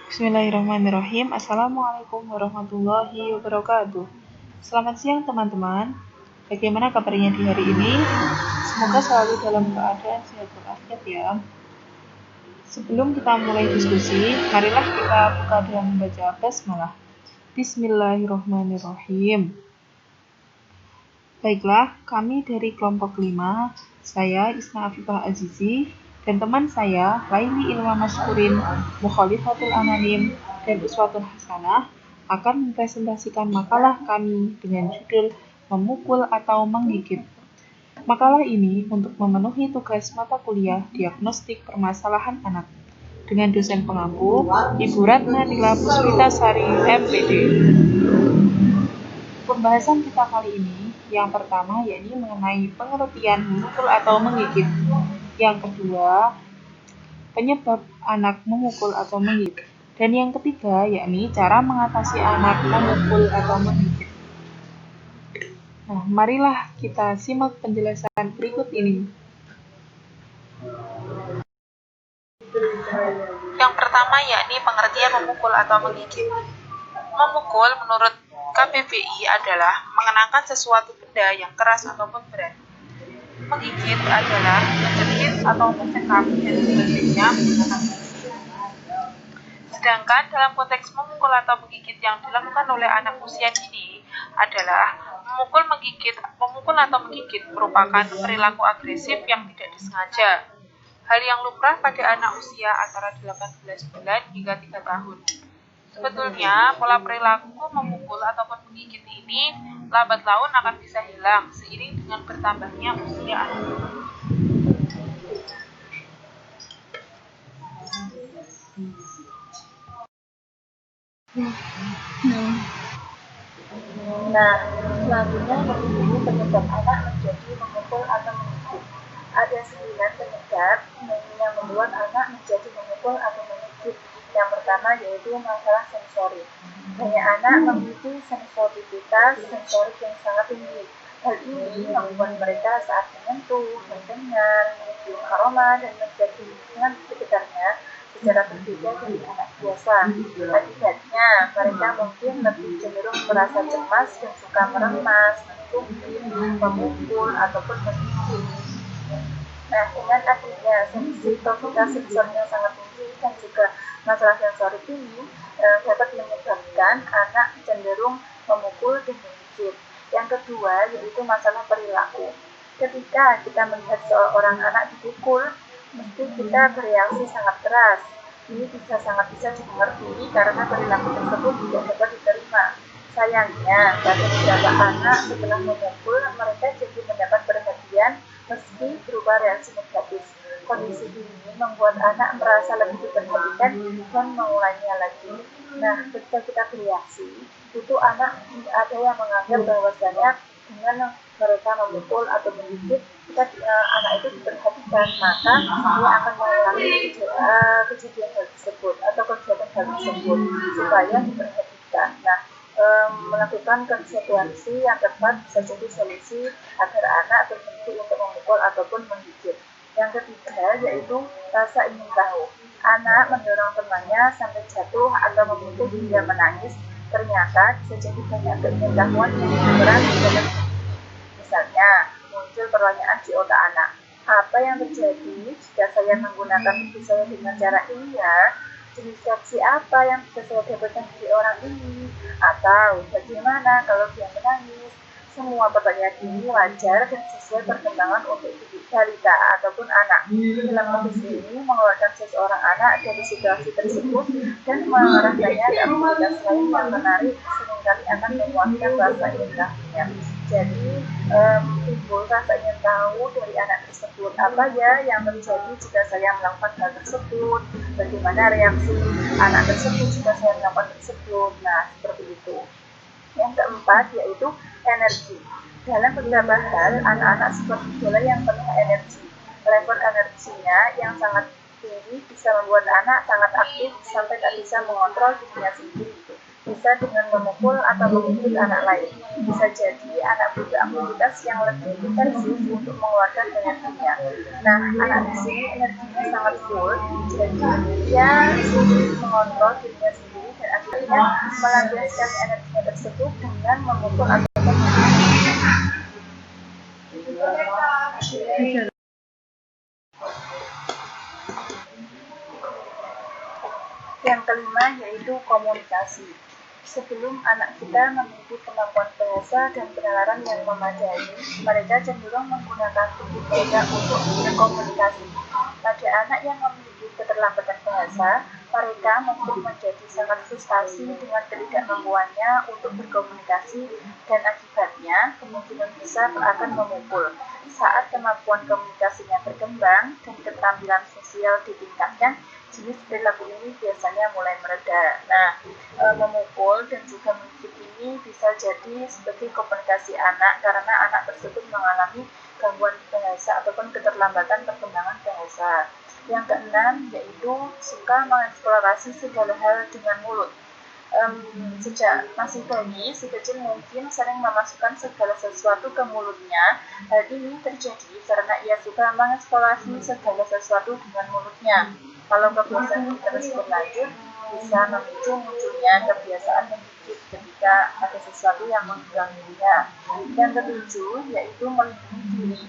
Bismillahirrahmanirrahim. Assalamualaikum warahmatullahi wabarakatuh. Selamat siang teman-teman. Bagaimana kabarnya di hari ini? Semoga selalu dalam keadaan sehat walafiat ya. Sebelum kita mulai diskusi, marilah kita buka dengan membaca basmalah. Bismillahirrahmanirrahim. Baiklah, kami dari kelompok 5, saya Isna Afifah Azizi, dan teman saya, Laili Ilma Mashkurin, Mukhalifatul Anonim, dan Uswatun Hasanah, akan mempresentasikan makalah kami dengan judul Memukul atau Menggigit. Makalah ini untuk memenuhi tugas mata kuliah Diagnostik Permasalahan Anak dengan dosen pengampu, Ibu Ratna Nila Puspitasari, MPD. Pembahasan kita kali ini yang pertama yakni mengenai pengertian memukul atau menggigit. Yang kedua, penyebab anak memukul atau menggigit. Dan yang ketiga yakni cara mengatasi anak memukul atau menggigit. Nah, marilah kita simak penjelasan berikut ini. Yang pertama yakni pengertian memukul atau menggigit. Memukul menurut KBBI adalah mengenakan sesuatu benda yang keras ataupun berat. Menggigit adalah menjepit atau mencekap dan sebagainya menggunakan gigi. Sedangkan dalam konteks memukul atau menggigit yang dilakukan oleh anak usia dini adalah memukul atau menggigit merupakan perilaku agresif yang tidak disengaja. Hal yang lumrah pada anak usia antara 18 bulan hingga 3 tahun. Sebetulnya, pola perilaku memukul ataupun menggigit ini lambat laun akan bisa hilang seiring dengan bertambahnya usia anak. Nah, selanjutnya mengenai penyebab anak menjadi memukul atau menggigit. Ada 9 penyebab yang membuat anak menjadi memukul atau menggigit. Yang pertama yaitu masalah sensori. Banyak anak memiliki sensitivitas sensorik yang sangat tinggi. Hal ini membuat mereka saat menyentuh, mendengar, mencium aroma, dan menjadi lingkungan sekitarnya secara berbeda dari anak biasa. Akibatnya, mereka mungkin lebih cenderung merasa cemas dan suka meremas, mencubit, memukul, ataupun menggigit. Nah, dengan adanya sensitivitas sensor yang sangat tinggi dan juga masalah sensorik ini dapat menyebabkan anak cenderung memukul dan menggigit. Yang kedua yaitu masalah perilaku. Ketika kita melihat seorang anak dipukul, mesti kita bereaksi sangat keras. Ini sangat bisa dimengerti karena perilaku tersebut tidak dapat diterima. Sayangnya, pada beberapa anak setelah memukul, mereka jadi mendapat perhatian meski berupa reaksi negatif. Kondisi ini membuat anak merasa lebih diperhatikan dan mengulangnya lagi. Nah, ketika kita bereaksi, itu anak ada yang menganggap bahwasanya dengan mereka memukul atau menggigit, anak itu diperhatikan, maka dia akan mengulangi kejadian hal tersebut atau kegiatan hal tersebut supaya diperhatikan. Nah, melakukan konsekuensi yang tepat bisa jadi solusi agar anak berhenti untuk memukul ataupun menggigit. Yang ketiga yaitu rasa ingin tahu. Anak mendorong temannya sampai jatuh atau memukul hingga menangis. Ternyata bisa jadi banyak keingin-tahuan yang berperan dalam. Misalnya, muncul pertanyaan di otak anak. Apa yang terjadi jika saya menggunakan gigi saya dengan cara ini ya? Jenis reaksi apa yang bisa saya dapatkan dari orang ini? Atau bagaimana kalau dia menangis? Semua pertanyaan ini wajar dan sesuai perkembangan untuk balita ataupun anak. Dalam kondisi ini mengeluarkan seseorang anak dari situasi tersebut dan mengarahkannya ke aktivitas lain yang menarik seringkali akan memuaskan rasa ingin tahunya. Jadi timbul rasa ingin tahu dari anak tersebut, apa ya yang terjadi jika saya melakukan hal tersebut, bagaimana reaksi anak tersebut jika saya melakukan tersebut. Nah, seperti itu. Yang keempat yaitu energi. Dalam beberapa hal, anak-anak seperti bola yang penuh energi. Level energinya yang sangat tinggi bisa membuat anak sangat aktif sampai tak bisa mengontrol dirinya sendiri. bisa dengan memukul atau menggigit anak lain. Bisa jadi anak butuh aktivitas yang lebih intensif untuk mengeluarkan energinya. Nah, anak di sini energinya sangat full, jadi dia sulit mengontrol dirinya sendiri dan akhirnya melampiaskan energinya tersebut dengan memukul atau Yang kelima yaitu komunikasi. Sebelum anak kita memiliki kemampuan bahasa dan penalaran yang memadai, mereka cenderung menggunakan tubuh mereka untuk berkomunikasi. Pada anak yang memiliki keterlambatan bahasa, mereka mungkin menjadi sangat frustasi dengan ketidakmampuannya untuk berkomunikasi dan akibatnya kemungkinan besar akan memukul. Saat kemampuan komunikasinya berkembang dan keterampilan sosial ditingkatkan, jenis perilaku ini biasanya mulai mereda. Nah, memukul dan juga menggigit ini bisa jadi sebagai komunikasi anak karena anak tersebut mengalami gangguan bahasa ataupun keterlambatan perkembangan bahasa. Yang keenam yaitu suka mengeksplorasi segala hal dengan mulut. Sejak masih bayi, si kecil mungkin sering memasukkan segala sesuatu ke mulutnya. Hal ini terjadi karena ia suka mengeksplorasi segala sesuatu dengan mulutnya. Kalau kebiasaan ini terus berlanjut, bisa memicu munculnya kebiasaan menggigit ketika ada sesuatu yang mengganggunya. Yang ketujuh yaitu melindungi diri.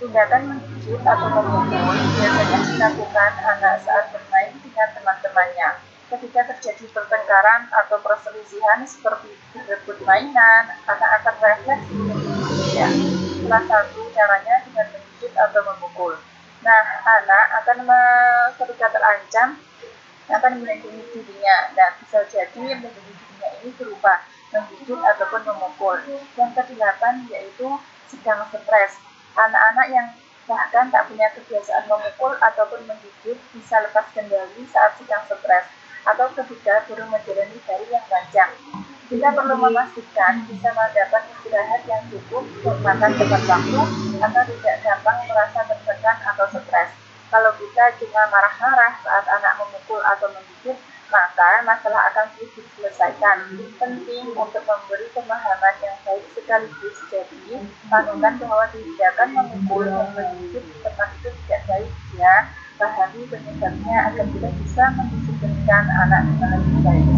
Tindakan menggigit atau memukul biasanya dilakukan anak saat bermain dengan teman-temannya. Ketika terjadi pertengkaran atau perselisihan seperti berebut mainan, anak akan refleks menggigitnya. Salah satu caranya dengan menggigit atau memukul. Nah, anak akan ketika terancam akan melindungi dirinya. Dan bisa jadi melindungi dirinya ini berupa menggigit ataupun memukul. Yang kedelapan yaitu sedang stres. Anak-anak yang bahkan tak punya kebiasaan memukul ataupun menggigit bisa lepas kendali saat sedang stres atau ketika baru menjalani hari yang panjang. Kita perlu memastikan bisa mendapat istirahat yang cukup, makan tepat waktu, atau tidak gampang merasa tertekan atau stres. Kalau kita cuma marah-marah saat anak memukul atau menggigit, maka masalah akan sulit diselesaikan. Penting untuk memberi pemahaman yang baik sekaligus. Jadi, panutan bahwa tindakan memukul dan menggigit tepat itu tidak baik ya. Pahami penyebabnya agar kita bisa mendisiplinkan anak dengan lebih baik.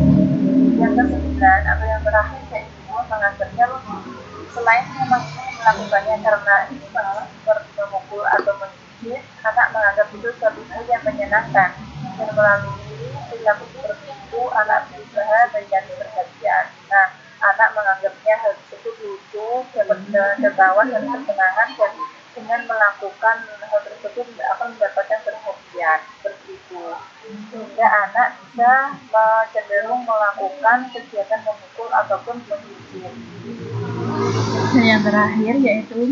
Yang kesembilan atau yang terakhir yaitu menganggapnya logis. Selain memang melakukannya karena iseng seperti memukul atau menggigit, anak menganggap itu suatu hal yang menyenangkan. Dan melalui perilaku seperti itu, anak berusaha mencari perhatian. Nah, anak menganggapnya hal tersebut lucu, dapat tertawa dan kesenangan, dan dengan melakukan hal tersebut akan mendapatkan perhatian seperti itu. Sehingga anak bisa cenderung melakukan kegiatan memukul ataupun menggigit. Dan yang terakhir yaitu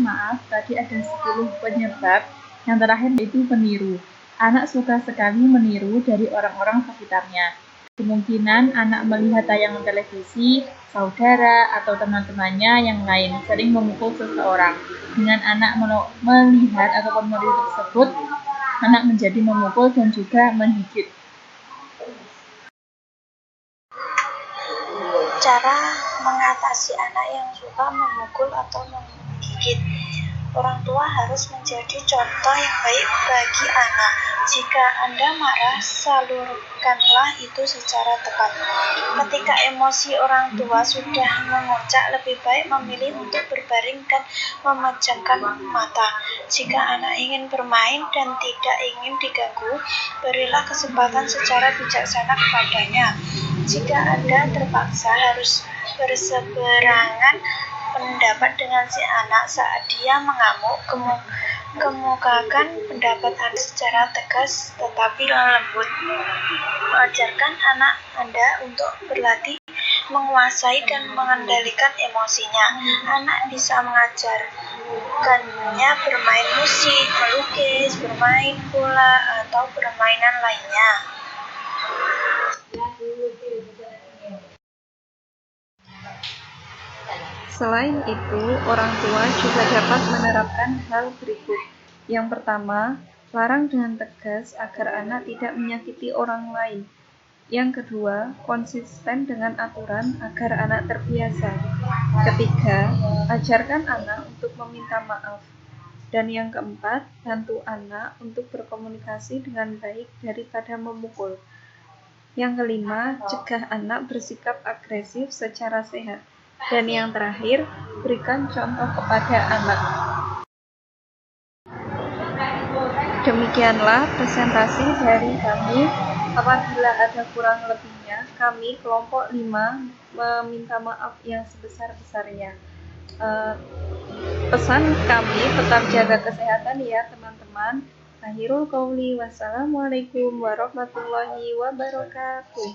tadi ada 10 penyebab. Yang terakhir yaitu peniru. Anak suka sekali meniru dari orang-orang sekitarnya. Kemungkinan anak melihat tayangan televisi, saudara, atau teman-temannya yang lain sering memukul seseorang. Dengan anak melihat ataupun meniru tersebut, anak menjadi memukul dan juga menggigit. Cara mengatasi anak yang suka memukul atau menggigit. Orang tua harus menjadi contoh yang baik bagi anak. Jika Anda marah, salurkanlah itu secara tepat. Ketika emosi orang tua sudah memuncak, lebih baik memilih untuk berbaring dan memejamkan mata. Jika anak ingin bermain dan tidak ingin diganggu, berilah kesempatan secara bijaksana kepadanya. Jika Anda terpaksa harus berseberangan pendapat dengan si anak saat dia mengamuk, kemukakan pendapat Anda secara tegas tetapi lembut. Ajarkan anak Anda untuk berlatih menguasai dan mengendalikan emosinya. Anak bisa mengajarkannya bermain musik, melukis, bermain bola, atau permainan lainnya. Selain itu, orang tua juga dapat menerapkan hal berikut. Yang pertama, larang dengan tegas agar anak tidak menyakiti orang lain. Yang kedua, konsisten dengan aturan agar anak terbiasa. Ketiga, ajarkan anak untuk meminta maaf. Dan yang keempat, bantu anak untuk berkomunikasi dengan baik daripada memukul. Yang kelima, cegah anak bersikap agresif secara sehat. Dan yang terakhir, berikan contoh kepada anak. Demikianlah presentasi dari kami. Apabila ada kurang lebihnya, kami kelompok 5 meminta maaf yang sebesar-besarnya. Pesan kami tetap jaga kesehatan ya teman-teman. Akhirul qauli, wassalamualaikum warahmatullahi wabarakatuh.